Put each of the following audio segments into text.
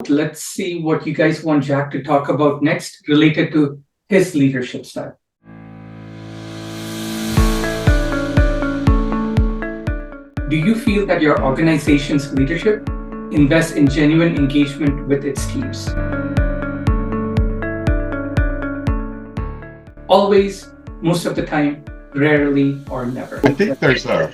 Let's see what you guys want Jack to talk about next related to his leadership style. Do you feel that your organization's leadership invests in genuine engagement with its teams? Always, most of the time, rarely, or never? I think there's a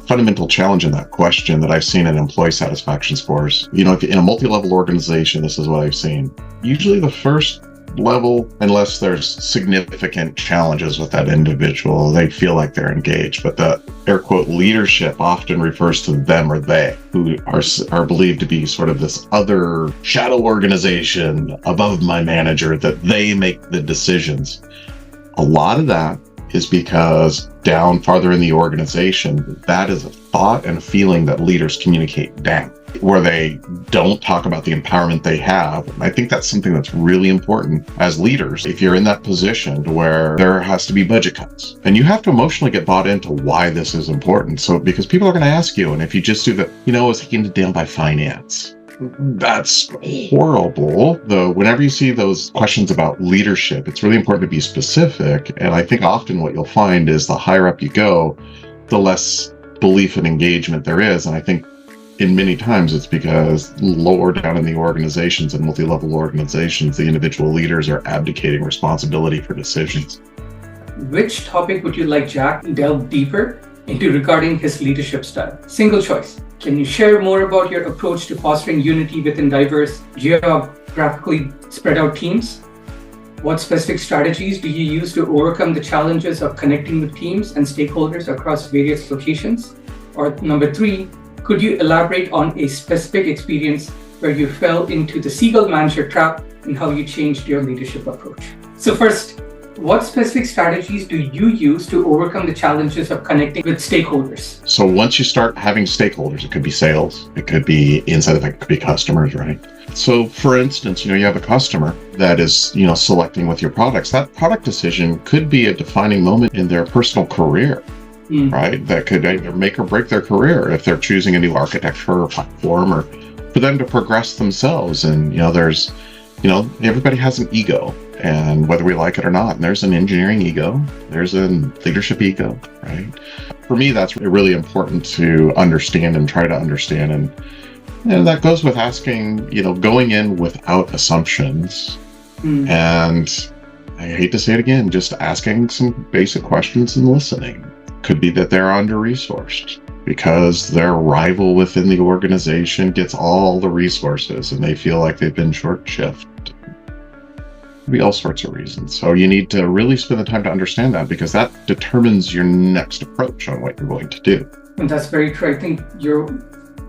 fundamental challenge in that question that I've seen in employee satisfaction scores. You know, if in a multi-level organization, this is what I've seen. Usually the first level, unless there's significant challenges with that individual, they feel like they're engaged. But the air quote leadership often refers to them or they, who are believed to be sort of this other shadow organization above my manager, that they make the decisions. A lot of that is because down farther in the organization, that is a thought and a feeling that leaders communicate down, where they don't talk about the empowerment they have. And I think that's something that's really important as leaders. If you're in that position where there has to be budget cuts, and you have to emotionally get bought into why this is important. So, because people are going to ask you, and if you just do the, is he handed down by finance? That's horrible. Though, whenever you see those questions about leadership, it's really important to be specific. And I think often what you'll find is the higher up you go, the less belief and engagement there is. And I think in many times it's because lower down in the organizations and multi-level organizations, the individual leaders are abdicating responsibility for decisions. Which topic would you like Jack to delve deeper into regarding his leadership style? Single choice. Can you share more about your approach to fostering unity within diverse, geographically spread out teams? What specific strategies do you use to overcome the challenges of connecting with teams and stakeholders across various locations? Or number 3, could you elaborate on a specific experience where you fell into the Seagull manager trap and how you changed your leadership approach? So first, what specific strategies do you use to overcome the challenges of connecting with stakeholders? So once you start having stakeholders, it could be sales, it could be inside of it, it could be customers, right? So for instance, you have a customer that is, selecting with your products. That product decision could be a defining moment in their personal career, right? That could either make or break their career if they're choosing a new architecture or platform, or for them to progress themselves. And, there's, everybody has an ego. And whether we like it or not, and there's an engineering ego, there's a leadership ego, right? For me, that's really important to understand and try to understand. And that goes with asking, going in without assumptions. And I hate to say it again, just asking some basic questions and listening. Could be that they're under-resourced because their rival within the organization gets all the resources and they feel like they've been short-shifted. Be all sorts of reasons. So you need to really spend the time to understand that, because that determines your next approach on what you're going to do. And that's very true. I think you're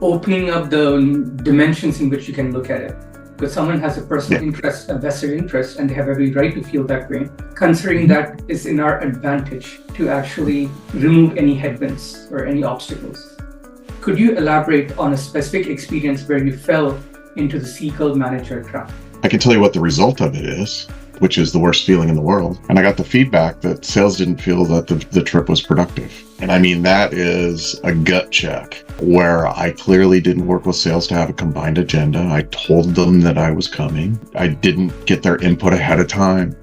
opening up the dimensions in which you can look at it. Because someone has a personal interest, a vested interest, and they have every right to feel that way. Considering that is in our advantage to actually remove any headwinds or any obstacles. Could you elaborate on a specific experience where you fell into the Seagull manager trap? I can tell you what the result of it is, which is the worst feeling in the world. And I got the feedback that sales didn't feel that the trip was productive. And I mean, that is a gut check where I clearly didn't work with sales to have a combined agenda. I told them that I was coming. I didn't get their input ahead of time.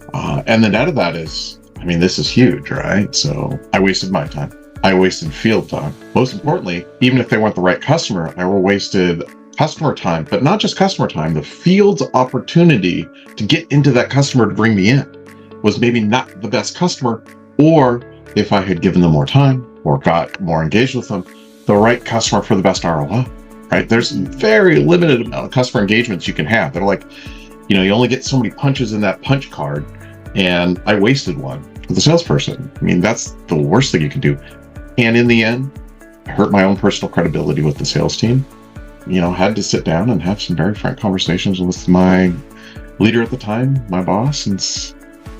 And the net of that is, this is huge, right? So I wasted my time. I wasted field time. Most importantly, even if they weren't the right customer, I wasted customer time, but not just customer time, the field's opportunity to get into that customer to bring me in was maybe not the best customer, or if I had given them more time or got more engaged with them, the right customer for the best ROI, right? There's very limited amount of customer engagements you can have. They're like, you only get so many punches in that punch card, and I wasted one with a salesperson. That's the worst thing you can do. And in the end, I hurt my own personal credibility with the sales team. Had to sit down and have some very frank conversations with my leader at the time, my boss, and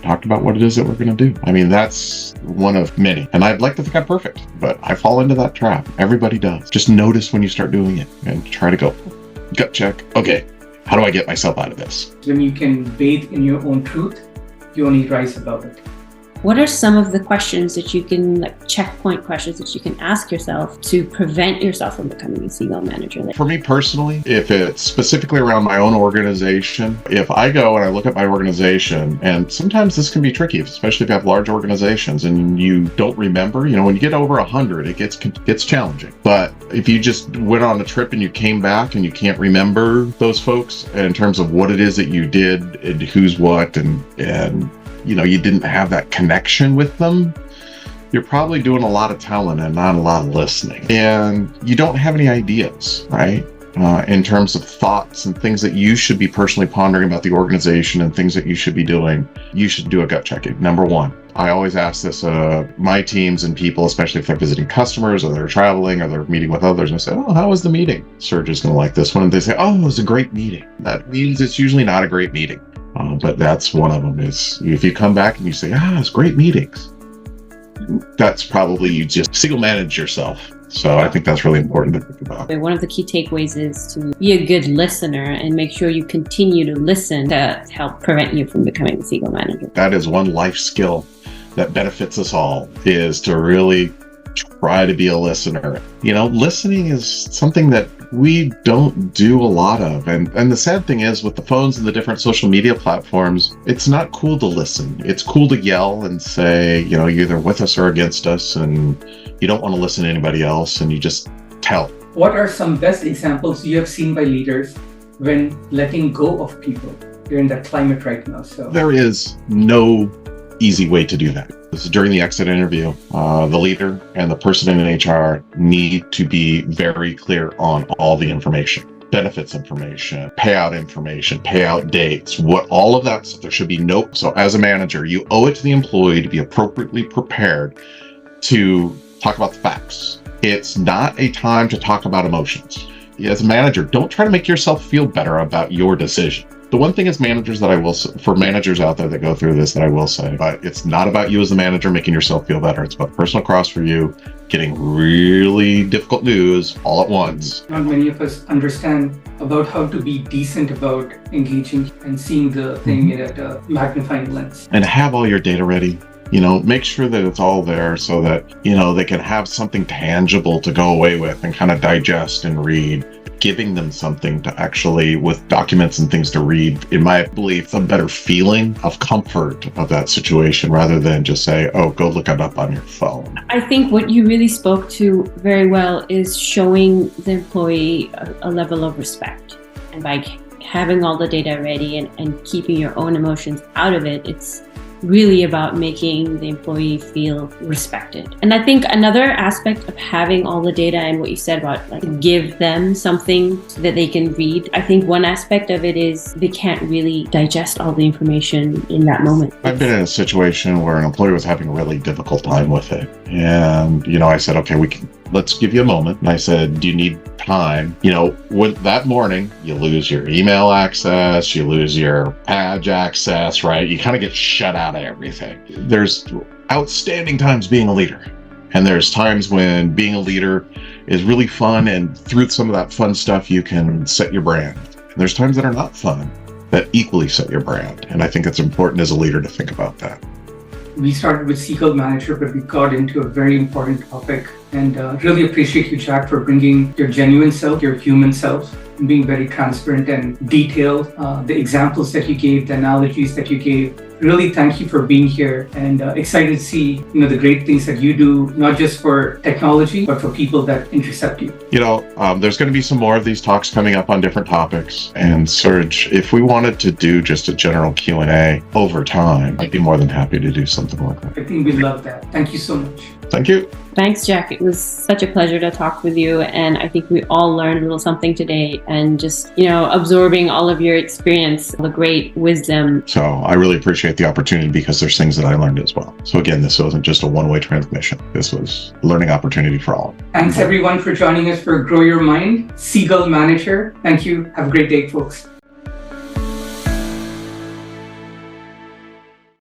talked about what it is that we're going to do. That's one of many. And I'd like to think I'm perfect, but I fall into that trap. Everybody does. Just notice when you start doing it and try to go gut check. Okay, how do I get myself out of this? When you can bathe in your own truth, you only rise above it. what are some of the questions that you can, like checkpoint questions that you can ask yourself to prevent yourself from becoming a Seagull manager? For me personally, if it's specifically around my own organization, if I go and I look at my organization, and sometimes this can be tricky, especially if you have large organizations and you don't remember, when you get over 100, it gets challenging. But if you just went on a trip and you came back and you can't remember those folks in terms of what it is that you did and who's what, and you didn't have that connection with them, you're probably doing a lot of telling and not a lot of listening. And you don't have any ideas, right? In terms of thoughts and things that you should be personally pondering about the organization and things that you should be doing, you should do a gut checking. Number one, I always ask this, my teams and people, especially if they're visiting customers or they're traveling or they're meeting with others, and I say, oh, how was the meeting? Surge is going to like this one. And they say, oh, it was a great meeting. That means it's usually not a great meeting. But that's one of them, is if you come back and you say, it's great meetings, that's probably you just Seagull manage yourself. So I think that's really important to think about. One of the key takeaways is to be a good listener and make sure you continue to listen to help prevent you from becoming a Seagull manager. That is one life skill that benefits us all, is to really try to be a listener. Listening is something that we don't do a lot of. And the sad thing is, with the phones and the different social media platforms, it's not cool to listen. It's cool to yell and say, you're either with us or against us, and you don't want to listen to anybody else, and you just tell. What are some best examples you have seen by leaders when letting go of people? You're in that climate right now. So there is no easy way to do that. This is during the exit interview. The leader and the person in HR need to be very clear on all the information. Benefits information, payout dates, all of that stuff. There should be no. So as a manager, you owe it to the employee to be appropriately prepared to talk about the facts. It's not a time to talk about emotions. As a manager, don't try to make yourself feel better about your decision. The one thing as managers that I will say, for managers out there that go through this, that I will say, but it's not about you as the manager making yourself feel better. It's about the person across for you getting really difficult news all at once. Not many of us understand about how to be decent about engaging and seeing the thing at a magnifying lens. And have all your data ready. Make sure that it's all there so that, they can have something tangible to go away with and kind of digest and read. Giving them something to actually, with documents and things to read, in my belief, a better feeling of comfort of that situation, rather than just say, oh, go look it up on your phone. I think what you really spoke to very well is showing the employee a level of respect. And by having all the data ready and keeping your own emotions out of it, it's really about making the employee feel respected. And I think another aspect of having all the data and what you said about give them something so that they can read, I think one aspect of it is they can't really digest all the information in that moment. I've been in a situation where an employee was having a really difficult time with it. And, I said, okay, let's give you a moment. And I said, do you need time? With that morning, you lose your email access, you lose your badge access, right? You kind of get shut out of everything. There's outstanding times being a leader. And there's times when being a leader is really fun, and through some of that fun stuff, you can set your brand. And there's times that are not fun that equally set your brand. And I think it's important as a leader to think about that. We started with Seagull Manager, but we got into a very important topic. And really appreciate you, Jack, for bringing your genuine self, your human self, and being very transparent and detailed. The examples that you gave, the analogies that you gave. Really thank you for being here, and excited to see the great things that you do, not just for technology, but for people that intercept you. There's going to be some more of these talks coming up on different topics. And Suraj, if we wanted to do just a general Q&A over time, I'd be more than happy to do something like that. I think we love that. Thank you so much. Thank you. Thanks, Jack. It was such a pleasure to talk with you. And I think we all learned a little something today, and just, absorbing all of your experience, the great wisdom. So I really appreciate the opportunity, because there's things that I learned as well. So again, this wasn't just a one-way transmission. This was a learning opportunity for all. Thanks everyone for joining us for Grow Your Mind, Seagull Manager. Thank you. Have a great day, folks.